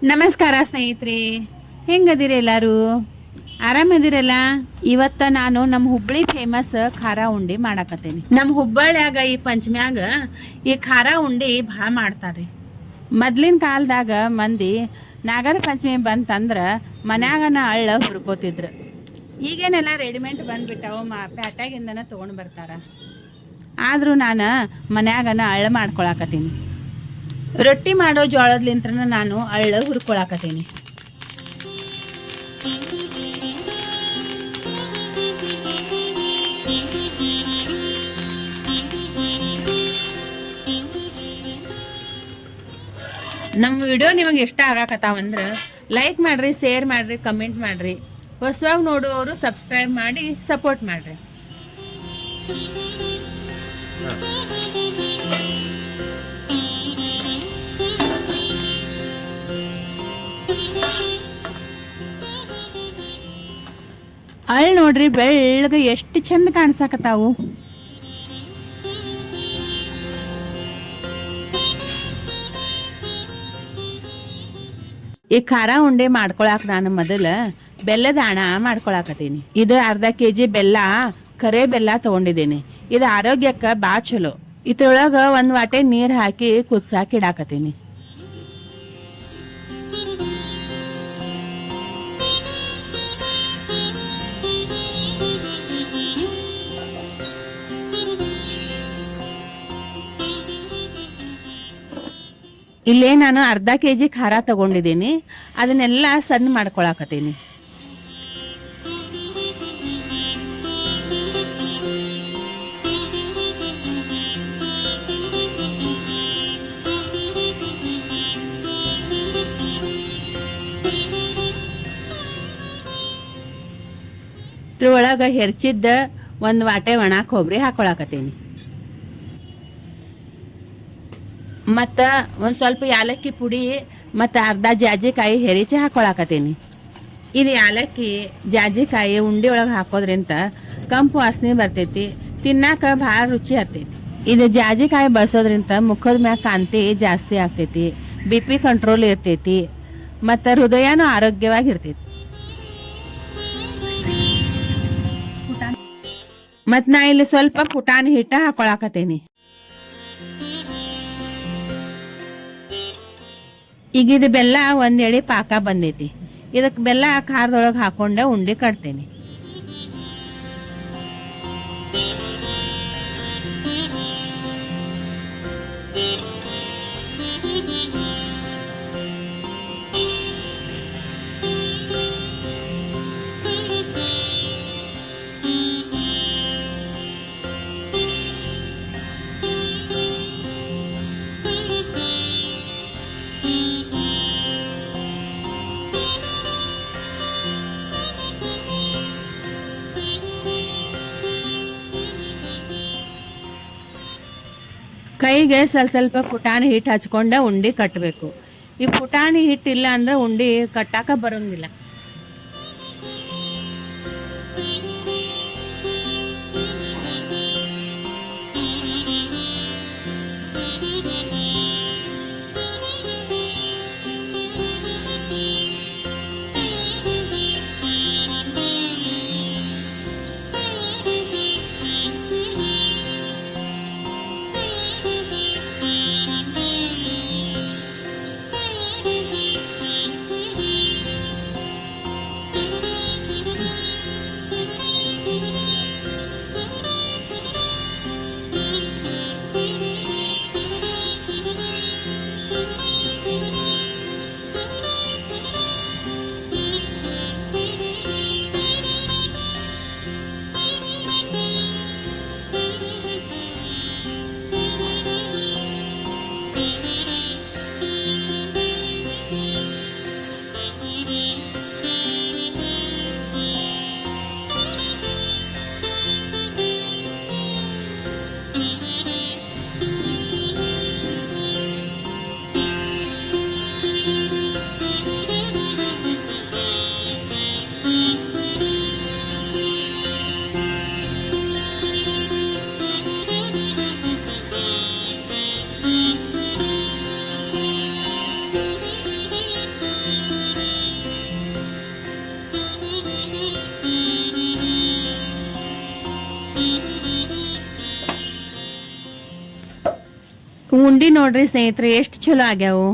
ನಮಸ್ಕಾರ ಸ್ನೇಹಿತರೆ, ಹೆಂಗದಿರಿ ಎಲ್ಲರೂ? ಆರಾಮದಿರಲ್ಲ? ಇವತ್ತ ನಾನು ನಮ್ಮ ಹುಬ್ಬಳ್ಳಿ ಫೇಮಸ್ ಖಾರ ಉಂಡೆ ಮಾಡಾಕತ್ತೇನಿ. ನಮ್ಮ ಹುಬ್ಬಳ್ಳಿಯಾಗ ಈ ಪಂಚಮ್ಯಾಗ ಈ ಖಾರ ಉಂಡೆ ಭಾಳ ಮಾಡ್ತಾರೆ. ಮೊದ್ಲಿನ ಕಾಲದಾಗ ಮಂದಿ ನಾಗರ ಪಂಚಮಿ ಬಂತಂದ್ರೆ ಮನ್ಯಾಗನ ಅಳ್ಳ ಹುರ್ಕೋತಿದ್ರು. ಈಗೇನೆಲ್ಲ ರೆಡಿಮೇಡ್ ಬಂದ್ಬಿಟ್ಟವು, ಪ್ಯಾಟ್ಯಾಗಿಂದನ ತೊಗೊಂಡು ಬರ್ತಾರ. ಆದರೂ ನಾನು ಮನ್ಯಾಗನ ಅಳ್ಳ ಮಾಡ್ಕೊಳಕತ್ತೀನಿ. ರೊಟ್ಟಿ ಮಾಡೋ ಜೋಳದ್ಲಿಂತ್ರನ ನಾನು ಅಳ್ಳ ಹುರ್ಕೊಳಕತ್ತೀನಿ. ನಮ್ಮ ವಿಡಿಯೋ ನಿಮಗೆ ಇಷ್ಟ ಆಗಾಕತ್ತಾವಂದ್ರೆ ಲೈಕ್ ಮಾಡ್ರಿ, ಶೇರ್ ಮಾಡ್ರಿ, ಕಮೆಂಟ್ ಮಾಡ್ರಿ. ಹೊಸವಾಗಿ ನೋಡುವವರು ಸಬ್ಸ್ಕ್ರೈಬ್ ಮಾಡಿ ಸಪೋರ್ಟ್ ಮಾಡ್ರಿ. ಅಳ್ ನೋಡ್ರಿ, ಬೆಳ್ಳಗೆ ಎಷ್ಟು ಚಂದ ಕಾಣಿಸಾಕತ್ತಾವು. ಈ ಖಾರ ಉಂಡೆ ಮಾಡ್ಕೊಳಕ್ ನಾನು ಮೊದಲ ಬೆಲ್ಲದ ಆಣ ಮಾಡ್ಕೊಳಕತ್ತೀನಿ. ಇದು ಅರ್ಧ ಕೆಜಿ ಬೆಲ್ಲ, ಕರೆ ಬೆಲ್ಲ ತಗೊಂಡಿದ್ದೀನಿ. ಇದು ಆರೋಗ್ಯಕ್ಕೆ ಭಾಳ ಚಲೋ. ಇದ್ರೊಳಗ ಒಂದ್ ವಾಟೆ ನೀರ್ ಹಾಕಿ ಕುದ್ಸಾಕ್ ಇಡಾಕತ್ತೀನಿ. ಇಲ್ಲೇ ನಾನು ಅರ್ಧ ಕೆಜಿ ಖಾರ ತಗೊಂಡಿದ್ದೀನಿ. ಅದನ್ನೆಲ್ಲ ಸಣ್ಣ ಮಾಡ್ಕೊಳಕತ್ತೀನಿ. ಇದ್ರೊಳಗ ಹೆರ್ಚಿದ್ದ ಒಂದ್ ವಾಟೆ ಒಣ ಕೊಬ್ಬರಿ ಹಾಕೊಳಕತ್ತೀನಿ. ಮತ್ತು ಒಂದು ಸ್ವಲ್ಪ ಯಾಲಕ್ಕಿ ಪುಡಿ ಮತ್ತು ಅರ್ಧ ಜಾಜಿಕಾಯಿ ಹೆರಿಚಿ ಹಾಕೊಳಕತ್ತೀನಿ. ಇದು ಯಾಲಕ್ಕಿ ಜಾಜಿಕಾಯಿ ಉಂಡೆ ಒಳಗೆ ಹಾಕೋದ್ರಿಂದ ಕಂಪು ವಾಸನೆ ಬರ್ತೈತಿ, ತಿನ್ನಾಕ ಭಾಳ ರುಚಿ ಆಗ್ತೈತಿ. ಇದು ಜಾಜಿಕಾಯಿ ಬಳಸೋದ್ರಿಂದ ಮುಖದ ಮ್ಯಾಗ ಕಾಂತಿ ಜಾಸ್ತಿ ಆಗ್ತೈತಿ, BP ಕಂಟ್ರೋಲ್ ಇರ್ತೈತಿ, ಮತ್ತು ಹೃದಯನೂ ಆರೋಗ್ಯವಾಗಿರ್ತೈತಿ. ಮತ್ತು ನಾ ಇಲ್ಲಿ ಸ್ವಲ್ಪ ಪುಟಾಣಿ ಹಿಟ್ಟ ಹಾಕೊಳಕತ್ತೀನಿ. ಈಗ ಇದು ಬೆಲ್ಲ ಒಂದ್ ಎಳೆ ಪಾಕ ಬಂದೈತಿ. ಇದಕ್ಕೆ ಬೆಲ್ಲ ಖಾರದೊಳಗೆ ಹಾಕೊಂಡೆ ಉಂಡೆ ಕಟ್ತೇನೆ. ಕೈಗೆ ಸ್ವಲ್ಪ ಪುಟಾಣಿ ಹಿಟ್ಟು ಹಚ್ಕೊಂಡೆ ಉಂಡೆ ಕಟ್ಟಬೇಕು. ಈ ಪುಟಾಣಿ ಹಿಟ್ಟು ಇಲ್ಲ ಅಂದ್ರೆ ಉಂಡೆ ಕಟ್ಟಾಕ ಬರೋಂಗಿಲ್ಲ. ಉಂಡಿ ನೋಡ್ರಿ ಸ್ನೇಹಿತರೆ ಎಷ್ಟು ಚಲೋ ಆಗ್ಯಾವು.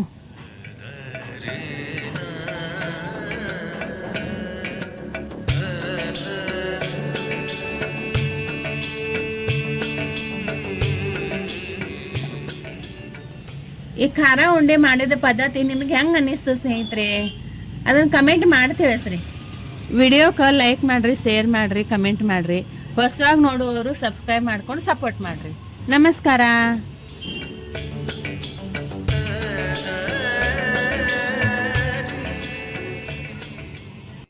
ಈ ಖಾರ ಉಂಡೆ ಮಾಡಿದ ಪದ್ಧತಿ ನಿಮ್ಗೆ ಹೆಂಗೆ ಅನ್ನಿಸ್ತು ಸ್ನೇಹಿತರೆ? ಅದನ್ನು ಕಮೆಂಟ್ ಮಾಡಿ ತಿಳಿಸ್ರಿ. ವಿಡಿಯೋಕ್ಕೆ ಲೈಕ್ ಮಾಡಿರಿ, ಶೇರ್ ಮಾಡಿರಿ, ಕಮೆಂಟ್ ಮಾಡಿರಿ. ಹೊಸವಾಗಿ ನೋಡುವವರು ಸಬ್ಸ್ಕ್ರೈಬ್ ಮಾಡ್ಕೊಂಡು ಸಪೋರ್ಟ್ ಮಾಡಿರಿ. ನಮಸ್ಕಾರ.